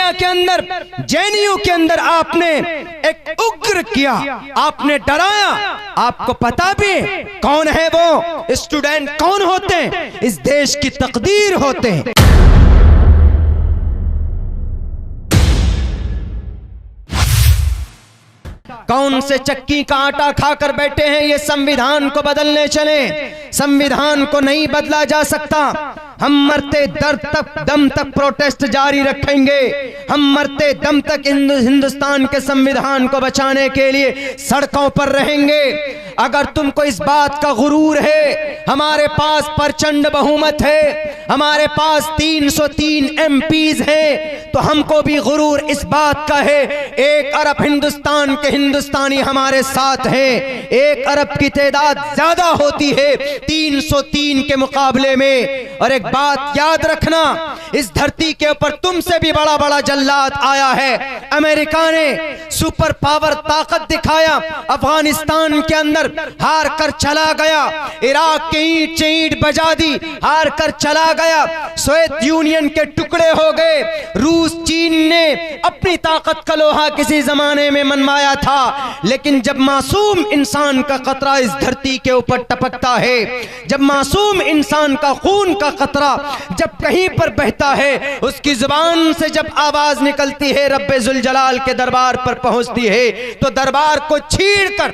India के अंदर, JNU के अंदर आपने एक उग्र किया, आपने डराया। आपको पता भी कौन है वो स्टूडेंट, कौन होते हैं, इस देश की तकदीर होते हैं। कौन से चक्की का आटा खाकर बैठे हैं ये संविधान को बदलने चले। संविधान को नहीं बदला जा सकता। हम मरते दम तक प्रोटेस्ट जारी रखेंगे। हम मरते दम तक हिंदुस्तान के संविधान को बचाने के लिए सड़कों पर रहेंगे। अगर तुमको इस बात का गुरूर है, हमारे पास प्रचंड बहुमत है, हमारे पास 303 एमपीज हैं, तो हमको भी गुरूर इस बात का है 1 अरब हिंदुस्तान के हिंदुस्तानी हमारे साथ हैं। 1 अरब की तादाद ज्यादा होती है 303 के मुकाबले में। और एक बात याद रखना, इस धरती के ऊपर तुमसे भी बड़ा बड़ा जल्लाद आया है। अमेरिका ने सुपर पावर ताकत दिखाया, अफगानिस्तान के अंदर हार कर चला गया। इराक के ईंट से ईंट बजा दी, हार कर चला गया। सोवियत यूनियन के टुकड़े हो गए। रूस चीन ने अपनी ताकत का लोहा किसी जमाने में मनवाया था, लेकिन जब मासूम इंसान का कतरा इस धरती के ऊपर टपकता है, जब मासूम इंसान का खून का कतरा जब कहीं पर बहता है, उसकी जुबान से जब आवाज निकलती है, रब्बे जुल जलाल के दरबार पर पहुंचती है, तो दरबार को छीड़कर,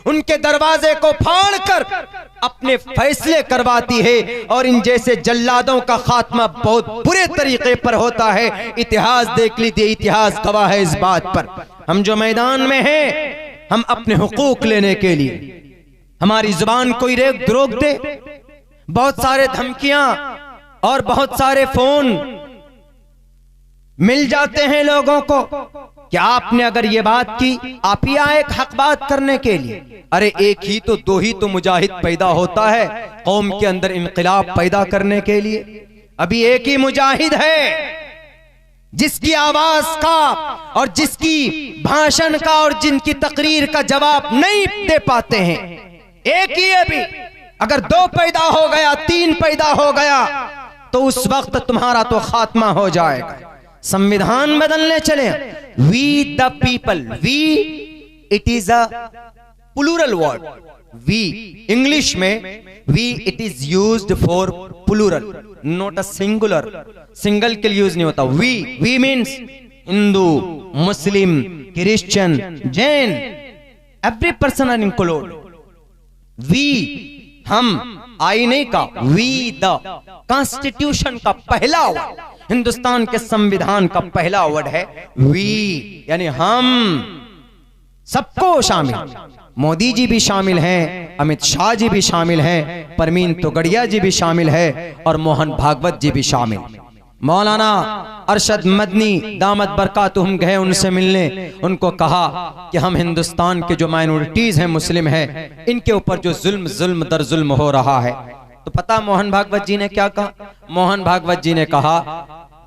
उनके दरवाजे को फाड़कर अपने फैसले करवाती है। और इन जैसे जल्लादों का खात्मा बहुत बुरे तरीके पर होता है। इतिहास देख लीजिए, इतिहास गवाह है इस बात पर। हम जो मैदान में हैं, हम अपने हुकूक लेने के लिए, हमारी जुबान कोई रोक दे, बहुत सारे धमकियां और बहुत सारे फोन मिल जाते हैं लोगों को कि आपने अगर ये बात की, आप ही आए एक हक बात करने के लिए। अरे एक ही तो, दो ही तो मुजाहिद पैदा होता है कौम के अंदर इनकलाब पैदा करने के लिए। अभी एक ही मुजाहिद है जिसकी आवाज का और जिसकी भाषण का और जिनकी तकरीर का जवाब नहीं दे पाते हैं। एक ही अभी, अगर 2 पैदा हो गया, 3 पैदा हो गया, तो उस वक्त तुम्हारा तो खात्मा हो जाएगा। संविधान बदलने चले। We the people, we it is a plural word. We English में we it is used for plural, not a singular. Single के लिए यूज नहीं होता। We means Hindu, Muslim, Christian, Jain, every person are include. We हम, I नहीं का, we the constitution का पहला वर्ड, हिंदुस्तान के संविधान का पहला वर्ड है वी, यानी हम सबको शामिल। मोदी जी भी शामिल हैं, अमित शाह जी भी शामिल हैं, परवीन तोगड़िया जी भी शामिल है, और मोहन भागवत जी भी शामिल। मौलाना अरशद मदनी दामत बरकातुहुम गए उनसे मिलने, उनको कहा कि हम हिंदुस्तान के जो माइनॉरिटीज हैं, मुस्लिम हैं, इनके ऊपर जो जुल्म दर जुल्म हो रहा है। तो पता मोहन भागवत जी ने क्या कहा? मोहन भागवत जी ने कहा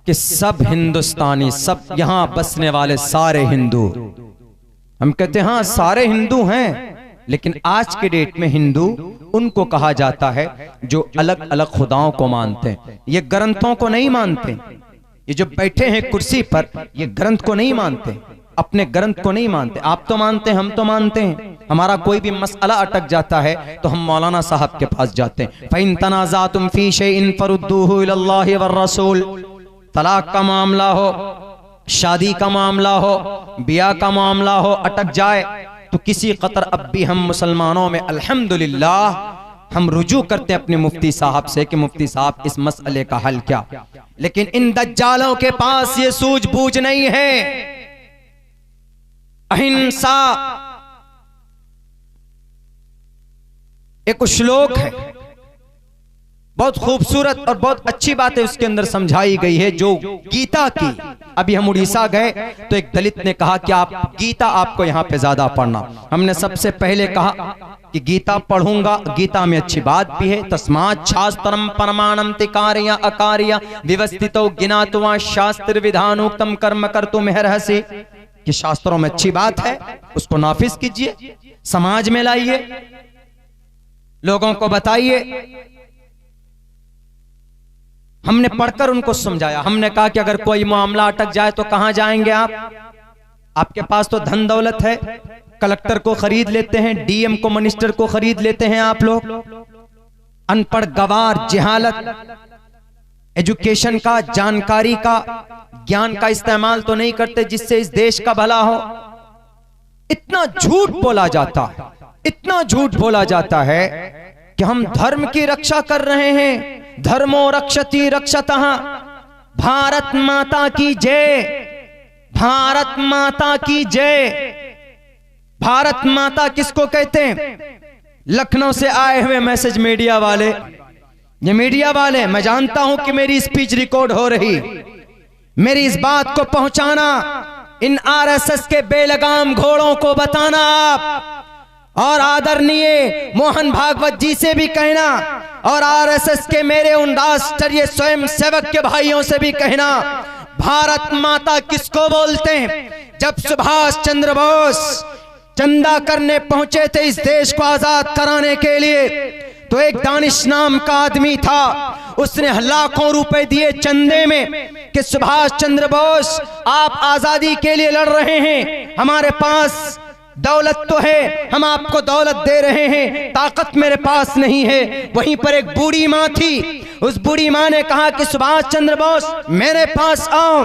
कि सब हिंदुस्तानी, सब यहां बसने वाले सारे हिंदू। हम कहते हैं हाँ सारे हिंदू हैं, लेकिन आज के डेट में हिंदू उनको कहा जाता है जो अलग अलग खुदाओं को मानते हैं। ये ग्रंथों को नहीं मानते। ये जो बैठे हैं कुर्सी पर, ये ग्रंथ को नहीं मानते, अपने ग्रंथ को नहीं मानते। आप तो मानते हैं, हम तो मानते हैं। हमारा कोई भी मसला अटक जाता है तो हम मौलाना साहब के पास जाते हैं। फ़इन तनाज़अतुम फ़ी शैइन फरुद्दूहु इलल्लाहि वर रसूल। तलाक का मामला हो, शादी का मामला हो, ब्याह का मामला हो, अटक जाए तो किसी कतर अब भी हम मुसलमानों में अल्हम्दुलिल्लाह हम रुजू करते हैं अपने मुफ्ती साहब से कि मुफ्ती साहब इस मसले का हल क्या। लेकिन इन दज्जालों के पास ये सूझबूझ नहीं है। अहिंसा एक श्लोक है, बहुत खूबसूरत और बहुत अच्छी बातें उसके अंदर समझाई गई है, जो गीता की। अभी हम उड़ीसा गए तो एक दलित ने कहा कि आप गीता आपको यहाँ पे ज्यादा पढ़ना। हमने सबसे पहले कहा कि गीता पढ़ूंगा, गीता में अच्छी बात भी है। तस्मात् शास्त्रम परमाणम तिकार्य अकार्य व्यवस्थितो ज्ञात्वा शास्त्र विधानोक्तम कर्म कर्तुम अर्हसि, कि शास्त्रों में अच्छी बात है, उसको नाफिज कीजिए, समाज में लाइए, लोगों को बताइए। हमने पढ़कर उनको समझाया। हमने कहा कि अगर कोई मामला अटक जाए तो कहां जाएंगे आप? आपके पास तो धन दौलत है, कलेक्टर को खरीद लेते हैं, डीएम को, मिनिस्टर को खरीद लेते हैं आप लोग। अनपढ़, गवार, जहालत, एजुकेशन का, जानकारी का, ज्ञान का इस्तेमाल तो नहीं करते जिससे इस देश का भला हो। इतना झूठ बोला जाता है, इतना झूठ बोला जाता है कि हम धर्म की रक्षा कर रहे हैं। धर्मो रक्षति रक्षतः, भारत माता की जय, भारत माता की जय। भारत माता किसको कहते हैं? लखनऊ से आए हुए मैसेज मीडिया वाले, ये मीडिया वाले, मैं जानता हूं कि मेरी स्पीच रिकॉर्ड हो रही, मेरी इस बात को पहुंचाना, इन आरएसएस के बेलगाम घोड़ों को बताना आप, और आदरणीय मोहन भागवत जी से भी कहना, और आरएसएस के मेरे उन राष्ट्रीय स्वयं सेवक के भाइयों से भी कहना, भारत माता किसको बोलते हैं? जब सुभाष चंद्र बोस चंदा करने पहुंचे थे इस देश को आजाद कराने के लिए, तो एक दानिश नाम का आदमी था, उसने लाखों रुपए दिए चंदे में कि सुभाष चंद्र बोस आप आजादी के लिए लड़ रहे हैं, हमारे पास दौलत तो है, हम आपको दौलत दे रहे हैं, ताकत मेरे पास नहीं है। वहीं पर एक बूढ़ी माँ थी, उस बूढ़ी माँ ने कहा कि सुभाष चंद्र बोस मेरे पास आओ,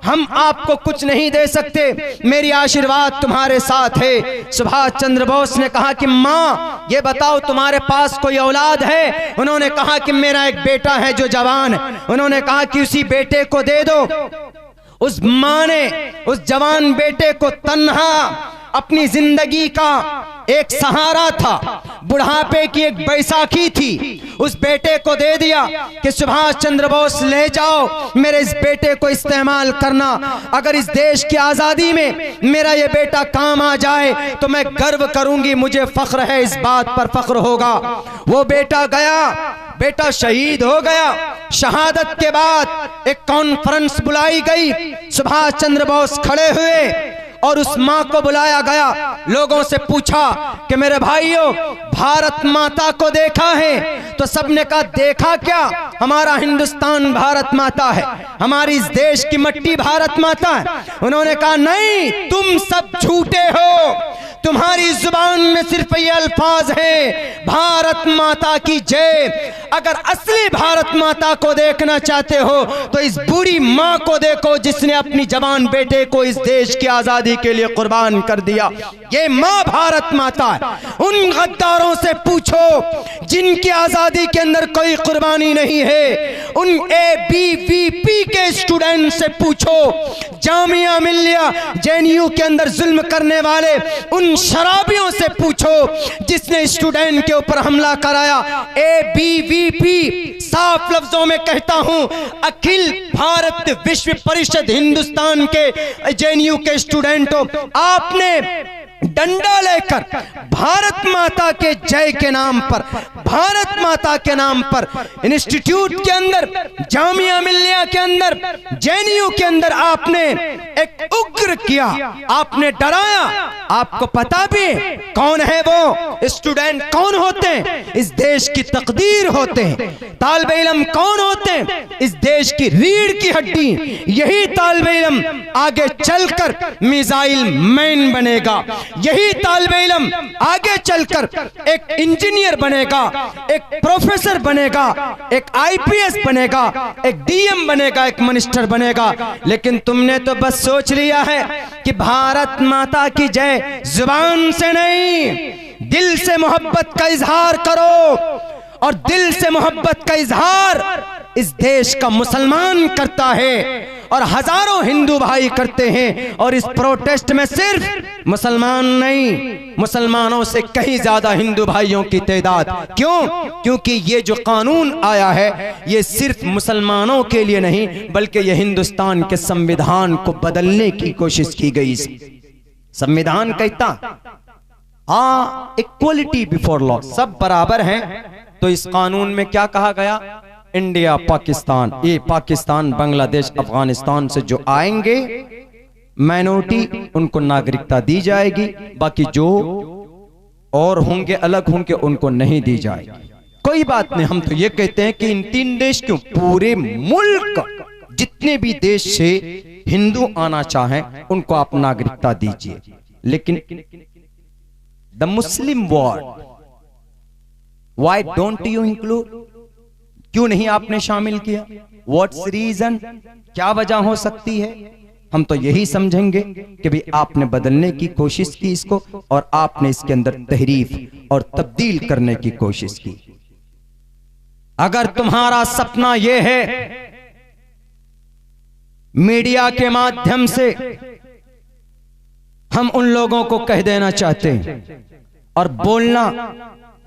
हम आपको कुछ नहीं दे सकते, मेरी आशीर्वाद तुम्हारे साथ है। सुभाष चंद्र बोस ने कहा कि माँ ये बताओ तुम्हारे पास कोई औलाद है? उन्होंने कहा कि मेरा एक बेटा है जो जवान। उन्होंने कहा कि उसी बेटे को दे दो। उस माँ ने उस जवान बेटे को तन्हा, अपनी जिंदगी का एक सहारा था, बुढ़ापे की एक बैसाखी थी, उस बेटे को दे दिया कि सुभाष चंद्र बोस ले जाओ, मेरे इस बेटे को इस्तेमाल करना, अगर इस देश की आजादी में मेरा ये बेटा काम आ जाए तो मैं गर्व करूंगी, मुझे फख्र है, इस बात पर फख्र होगा। वो बेटा गया, बेटा शहीद हो गया। शहादत के बाद एक कॉन्फ्रेंस बुलाई गई, सुभाष चंद्र बोस खड़े हुए और उस माँ को बुलाया गया। लोगों से पूछा कि मेरे भाइयों भारत माता को देखा है? तो सबने कहा देखा क्या, हमारा हिंदुस्तान भारत माता है, हमारी इस देश की मिट्टी भारत माता है। उन्होंने कहा नहीं, तुम सब झूठे हो, तुम्हारी जुबान में सिर्फ ये अल्फाज हैं, भारत माता की जय। अगर असली भारत माता को देखना चाहते हो तो इस बूढ़ी माँ को देखो जिसने अपनी जवान बेटे को इस देश की आजादी के लिए कुर्बान कर दिया। ये माँ भारत माता है। उन गद्दारों से पूछो जिनकी आजादी के अंदर कोई कुर्बानी नहीं है, उन ABVP के स्टूडेंट से पूछो, जामिया मिल्लिया JNU के अंदर जुल्म करने वाले उन शराबियों से पूछो जिसने स्टूडेंट के ऊपर हमला कराया। ABVP साफ लफ्जों में कहता हूं, अखिल भारत विश्व परिषद हिंदुस्तान के JNU के स्टूडेंटों, आपने डंडा लेकर भारत माता के जय के नाम पर, भारत माता के नाम पर इंस्टीट्यूट के अंदर, जामिया मिल्लिया के अंदर, JNU के अंदर आपने एक उग्र किया, आपने डराया। आपको पता भी कौन है वो स्टूडेंट, कौन होते हैं? इस देश की तकदीर होते हैं। तालिबे इल्म कौन होते हैं? इस देश की रीढ़ की हड्डी। यही तालिबे इल्म आगे चलकर मिसाइल मैन बनेगा, यही तालिबे इल्म आगे चलकर एक इंजीनियर बनेगा, एक प्रोफेसर बनेगा, एक IPS बनेगा, एक DM बनेगा, एक मिनिस्टर बनेगा। लेकिन तुमने तो बस सोच लिया है कि भारत माता की जय जुबान से नहीं, दिल से मोहब्बत का इजहार करो, और दिल से मोहब्बत का इजहार इस देश का मुसलमान करता है और हजारों हिंदू भाई करते हैं। और इस प्रोटेस्ट में सिर्फ मुसलमान नहीं, मुसलमानों से कहीं ज्यादा हिंदू भाइयों की तादाद। क्यों? क्योंकि ये जो कानून आया है ये सिर्फ मुसलमानों के लिए नहीं, बल्कि ये हिंदुस्तान के संविधान को बदलने की कोशिश की गई। संविधान कहता इक्वलिटी बिफोर लॉ, सब बराबर हैं। तो इस कानून में क्या कहा गया? इंडिया पाकिस्तान, ये पाकिस्तान बांग्लादेश अफगानिस्तान से जो आएंगे माइनॉरिटी, उनको नागरिकता दी जाएगी, बाकी जो और होंगे अलग होंगे उनको नहीं दी जाएगी। कोई बात नहीं, हम तो ये कहते हैं कि इन 3 देश क्यों, पूरे मुल्क जितने भी देश से हिंदू आना चाहें उनको आप नागरिकता दीजिए, लेकिन the Muslim world why don't you include, क्यों नहीं आपने शामिल किया? व्हाट्स रीजन, क्या वजह हो सकती है? हम तो यही समझेंगे कि भाई आपने बदलने की कोशिश की इसको, और आपने इसके अंदर तहरीफ और तब्दील करने की कोशिश की। अगर तुम्हारा सपना यह है मीडिया के माध्यम से हम उन लोगों को कह देना चाहते हैं, और बोलना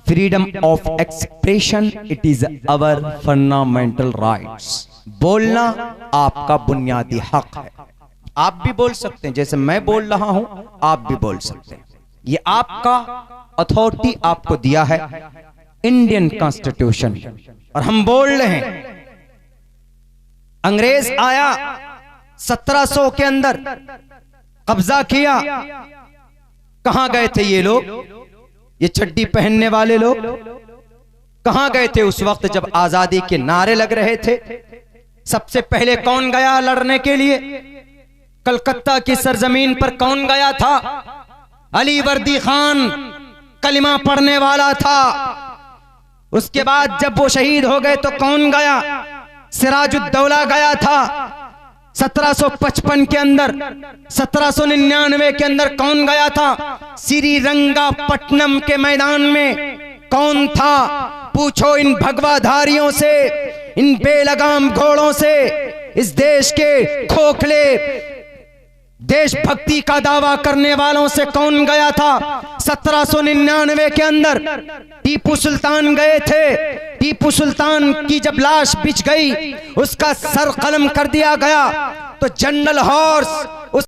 freedom of expression, it is our fundamental rights, बोलना आपका बुनियादी हक है। आप भी बोल सकते हैं, जैसे मैं बोल रहा हूं आप भी बोल सकते हैं, ये आपका अथॉरिटी आपको दिया है इंडियन कॉन्स्टिट्यूशन, और हम बोल रहे हैं। अंग्रेज आया 1700 के अंदर, कब्जा किया, कहां गए थे ये लोग, ये चड्डी पहनने वाले लोग कहां गए थे उस वक्त जब आजादी के नारे लग रहे थे? सबसे पहले कौन गया लड़ने के लिए? कलकत्ता की सरजमीन पर कौन गया था? अली वर्दी खान कलिमा पढ़ने वाला था। उसके बाद जब वो शहीद हो गए तो कौन गया? सिराजुद्दौला गया था। 1755 के अंदर, 1799 के अंदर कौन गया था? श्रीरंगापट्टनम के मैदान में कौन था? पूछो इन भगवाधारियों से, इन बेलगाम घोड़ों से, इस देश के खोखले देशभक्ति का दावा करने वालों से कौन गया था? 1799 के अंदर टीपू सुल्तान गए थे। टीपू सुल्तान की जब लाश बिछ गई, उसका सर कलम कर दिया गया, तो जनरल हॉर्स उस